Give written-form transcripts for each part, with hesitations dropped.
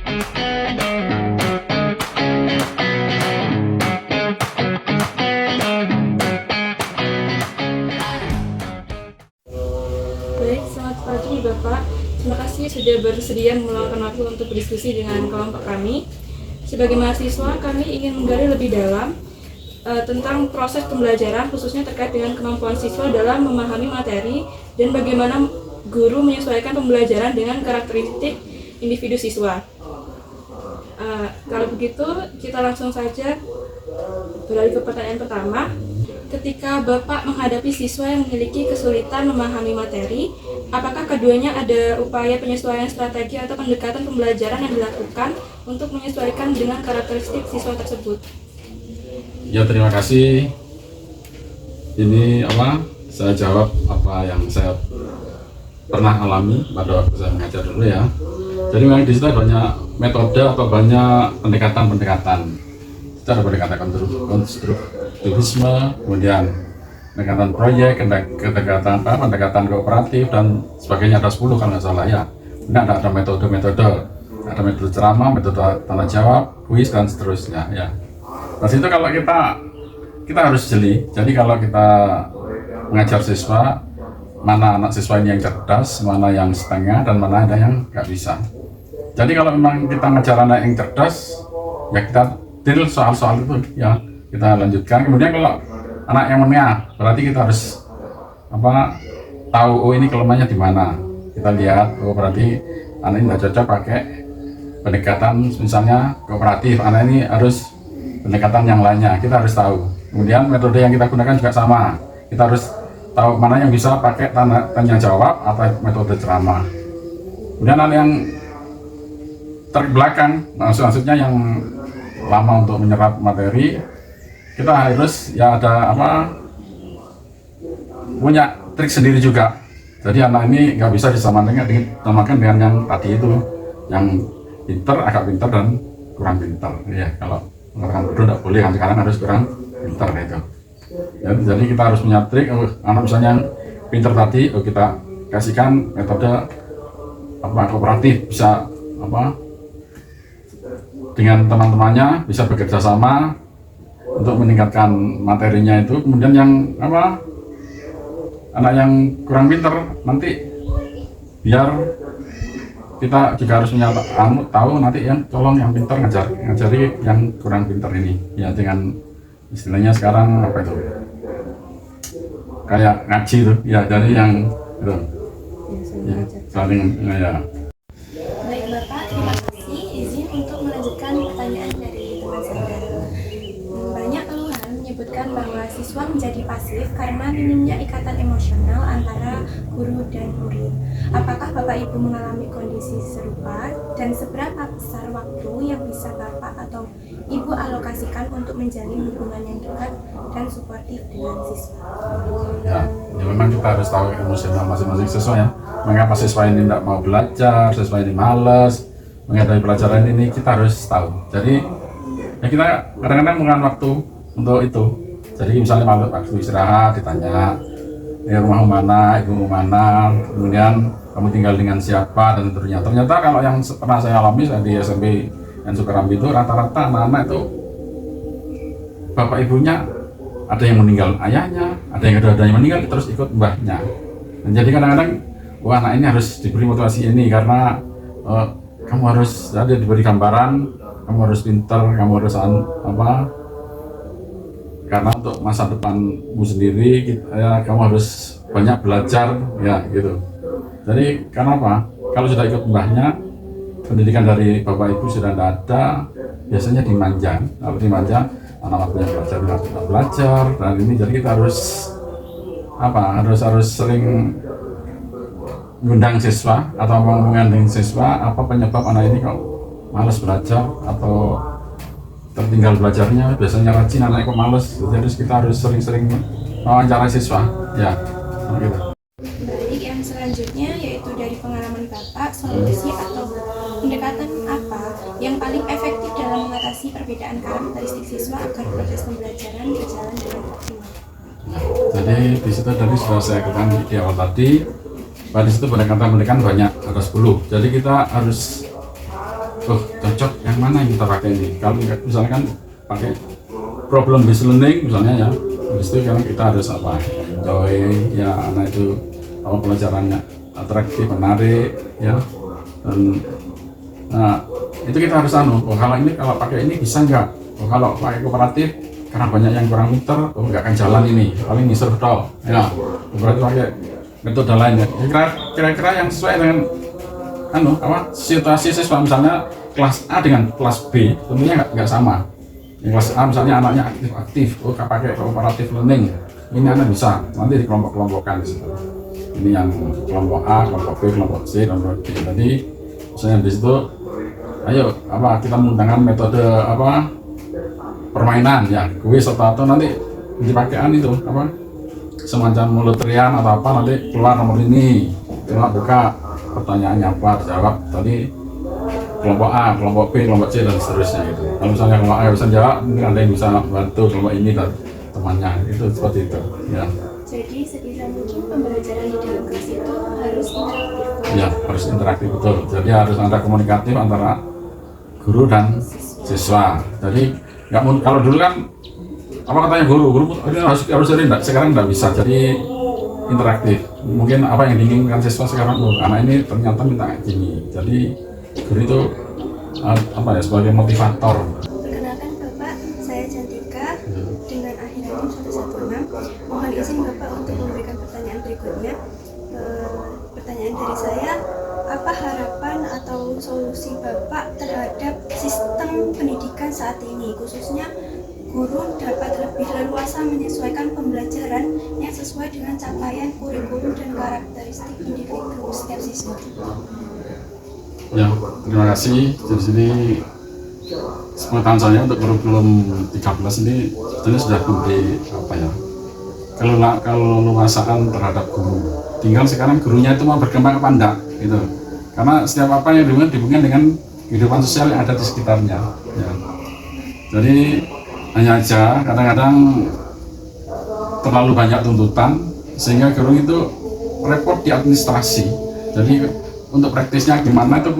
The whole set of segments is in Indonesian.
Baik, selamat pagi Bapak. Terima kasih sudah bersedia meluangkan waktu untuk berdiskusi dengan kelompok kami. Sebagai mahasiswa, kami ingin menggali lebih dalam tentang proses pembelajaran, khususnya terkait dengan kemampuan siswa dalam memahami materi dan bagaimana guru menyesuaikan pembelajaran dengan karakteristik individu siswa. Kalau begitu, kita langsung saja beralih ke pertanyaan pertama. Ketika Bapak menghadapi siswa yang memiliki kesulitan memahami materi, apakah keduanya ada upaya penyesuaian strategi atau pendekatan pembelajaran yang dilakukan untuk menyesuaikan dengan karakteristik siswa tersebut? Ya, terima kasih. Ini saya jawab apa yang saya pernah alami pada waktu saya mengajar dulu ya. Jadi memang di situ banyak metode atau banyak pendekatan-pendekatan. Secara pendekatan konstruktivisme, kemudian pendekatan proyek, pendekatan kooperatif dan sebagainya, ada 10 kalau nggak salah ya. Ini ada metode-metode, ada metode ceramah, metode tanya jawab, kuis dan seterusnya ya. Nah, itu kalau kita harus jeli. Jadi kalau kita mengajar siswa, mana anak siswa ini yang cerdas, mana yang setengah, dan mana ada yang nggak bisa. Jadi kalau memang kita ngajar anak yang cerdas, ya kita deal soal-soal itu ya, kita lanjutkan. Kemudian kalau anak yang menengah, berarti kita harus tahu, oh ini kelemahannya di mana. Kita lihat, oh berarti anak ini tidak cocok pakai pendekatan misalnya kooperatif, anak ini harus pendekatan yang lainnya, kita harus tahu. Kemudian metode yang kita gunakan juga sama, kita harus tahu mana yang bisa pakai tanya jawab atau metode ceramah. Kemudian anak yang terbelakang, maksudnya yang lama untuk menyerap materi, kita harus ya ada punya trik sendiri juga. Jadi anak ini nggak bisa disamakan dengan yang tadi itu, yang pinter, agak pinter dan kurang pinter ya. Kalau mengatakan bodoh tidak boleh, sekarang harus kurang pinter itu ya. Jadi kita harus punya trik. Anak misalnya yang pinter tadi, kita kasihkan metode kooperatif, bisa dengan teman-temannya bisa bekerja sama untuk meningkatkan materinya itu. Kemudian yang anak yang kurang pinter nanti biar kita juga harus tahu nanti yang tolong yang pinter ngajari yang kurang pinter ini ya, dengan istilahnya sekarang kayak ngaji tuh ya, jadi yang itu ya, saling ya. Baik Bapak, terima kasih. Izin untuk melanjutkan pertanyaan dari teman saya. Banyak keluhan menyebutkan bahwa siswa menjadi pasif karena minimnya ikatan emosional antara guru dan murid. Apakah Bapak Ibu mengalami kondisi serupa, dan seberapa besar waktu yang bisa Bapak atau Ibu alokasikan untuk menjalin hubungan yang dekat dan suportif dengan siswa? Ya memang kita harus tahu emosional masing-masing siswa ya. Mengapa siswa ini tidak mau belajar, siswa ini malas menghadapi pelajaran ini, kita harus tahu. Jadi ya kita kadang-kadang menggunakan waktu untuk itu. Jadi misalnya malam waktu istirahat ditanya, ya rumahmu mana, ibumu mana, kemudian kamu tinggal dengan siapa dan seterusnya. Ternyata kalau yang pernah saya alami di SMP dan Sukarambi itu, rata-rata anak-anak itu bapak ibunya ada yang meninggal ayahnya, ada yang meninggal terus ikut mbahnya. Dan jadi kadang-kadang wah, anak ini harus diberi motivasi ini karena kamu harus diberi gambaran, kamu harus pintar, kamu harus karena untuk masa depanmu sendiri kamu harus banyak belajar ya gitu. Jadi karena kalau sudah ikut mbahnya, pendidikan dari bapak ibu sudah tidak ada, biasanya dimanja. Kalau dimanja, anak waktunya belajar dan ini, jadi kita harus harus sering mengundang siswa atau mengundang siswa apa penyebab anak ini kok malas belajar atau tertinggal belajarnya. Biasanya rajin, anak kok malas, jadi kita harus sering-sering wawancara siswa ya gitu. Baik, yang selanjutnya yaitu dari pengalaman Bapak, solusi atau pendekatan apa yang paling efektif dalam mengatasi perbedaan karakteristik siswa agar proses pembelajaran berjalan dengan optimal? Jadi di situ tadi sudah saya katakan di awal tadi, di situ pendekatan banyak, ada 10. Jadi kita harus yang mana yang kita pakai ini. Kalau misalnya kan pakai problem based learning misalnya ya, habis itu kan kita harus apa, enjoy ya, anak itu apa pelajarannya atraktif, menarik ya, dan nah itu kita harus kalau ini kalau pakai ini bisa nggak, kalau pakai kooperatif karena banyak yang kurang pinter, nggak akan jalan ini, paling disuruh toh ya, berarti pakai metode lain ya. Kira-kira yang sesuai dengan situasi siswa, misalnya kelas A dengan kelas B tentunya nggak sama. Yang kelas A misalnya anaknya aktif, pakai cooperative learning, ini anak bisa nanti di kelompok-kelompokkan di situ. Ini yang kelompok A, kelompok B, kelompok C, kelompok D. Jadi misalnya di situ, ayo kita menggunakan metode permainan ya, kuis atau nanti dipakai itu semacam loterian atau apa, nanti keluar nomor ini, cuma buka pertanyaannya apa, dijawab tadi kelompok A, kelompok B, kelompok C dan seterusnya gitu. Kalau misalnya kelompok A bisa jawab, mungkin ada yang bisa bantu kelompok ini dan temannya, itu seperti itu ya. Jadi sebisa mungkin pembelajaran di dalam kelas itu harus interaktif. Ya, harus interaktif betul. Jadi harus ada komunikatif antara guru dan siswa. Jadi kalau dulu kan katanya guru ini harus jadi sekarang nggak bisa. Jadi interaktif. Mungkin apa yang diinginkan siswa sekarang, anak ini ternyata minta kayak gini. Jadi guru itu sebagai motivator. Perkenalkan Bapak, saya Cantika dengan akhir NIM 116. Mohon izin Bapak untuk memberikan pertanyaan berikutnya. Pertanyaan dari saya, apa harapan atau solusi Bapak terhadap sistem pendidikan saat ini, khususnya guru dapat lebih leluasa menyesuaikan pembelajaran yang sesuai dengan capaian kurikulum dan karakteristik individu setiap siswa? Ya, terima kasih. Di sini sepengetahuan saya untuk kurikulum 13 ini sebetulnya sudah memberi keleluasaan terhadap guru. Tinggal sekarang gurunya itu mau berkembang apa enggak gitu. Karena setiap apa yang dihubungkan dengan kehidupan sosial yang ada di sekitarnya ya. Jadi hanya aja kadang-kadang terlalu banyak tuntutan sehingga guru itu repot di administrasi. Jadi untuk praktisnya gimana itu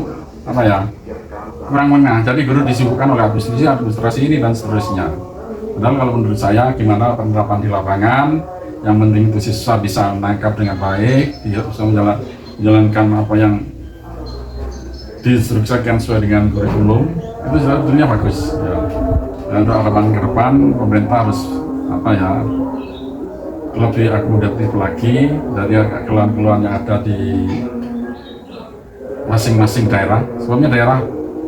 kurang menengah. Jadi guru disibukkan oleh administrasi ini dan seterusnya. Padahal kalau menurut saya gimana penerapan di lapangan, yang penting itu siswa bisa menangkap dengan baik, dia bisa menjalankan apa yang diinstruksikan sesuai dengan kurikulum, itu sebetulnya bagus ya. Dan untuk harapan ke depan pemerintah harus lebih akomodatif lagi dari keluhan-keluhan yang ada di masing-masing daerah. Sebabnya daerah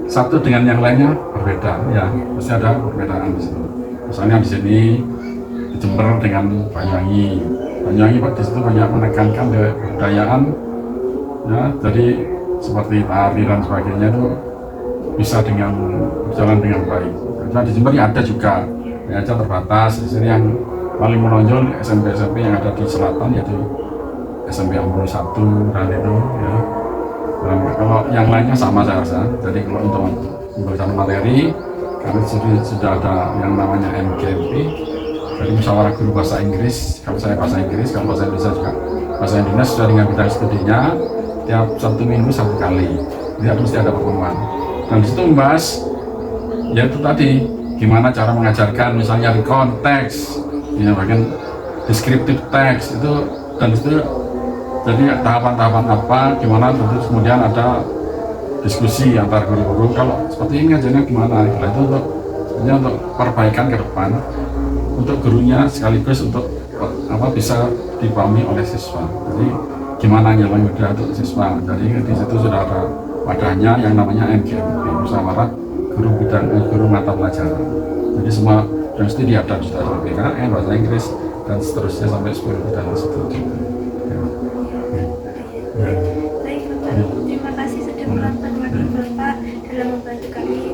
satu dengan yang lainnya berbeda ya, pasti ada perbedaan di situ. Misalnya di sini di Jember dengan Banyuwangi di situ banyak menekankan kebudayaan ya, jadi seperti tari dan sebagainya itu bisa berjalan dengan baik. Karena di Jember ada juga, ya aja terbatas. Di sini yang paling menonjol SMP yang ada di selatan yaitu SMP Ambon 1 dan itu ya. Dan kalau yang lainnya sama saya rasa. Jadi kalau untuk pembelajaran materi kami sudah ada yang namanya MGMP, dari musyawarah guru bahasa Inggris. Kalau saya bahasa Inggris, kalau bahasa Indonesia juga bahasa Indonesia sudah dengan bidang studinya tiap 1 minggu 1 kali. Jadi mesti ada pertemuan. Dan disitu membahas yaitu tadi gimana cara mengajarkan, misalnya di konteks, ya bagian deskriptif teks itu, dan itu jadi tahapan-tahapan apa, gimana terus kemudian ada diskusi antar guru-guru. Kalau seperti ini ngajarnya gimana? Nah, itu untuk perbaikan ke depan untuk gurunya sekaligus untuk bisa dipahami oleh siswa. Jadi gimana jalan mudah untuk siswa. Jadi di situ sudah ada wadahnya yang namanya MGMP, musyawarah guru mata pelajaran. Jadi semua dan studi ada PKN, bahasa Inggris dan seterusnya sampai 10 dan seterusnya. Baik Bapak, terima kasih sudah meluangkan waktu Bapak dalam membantu kami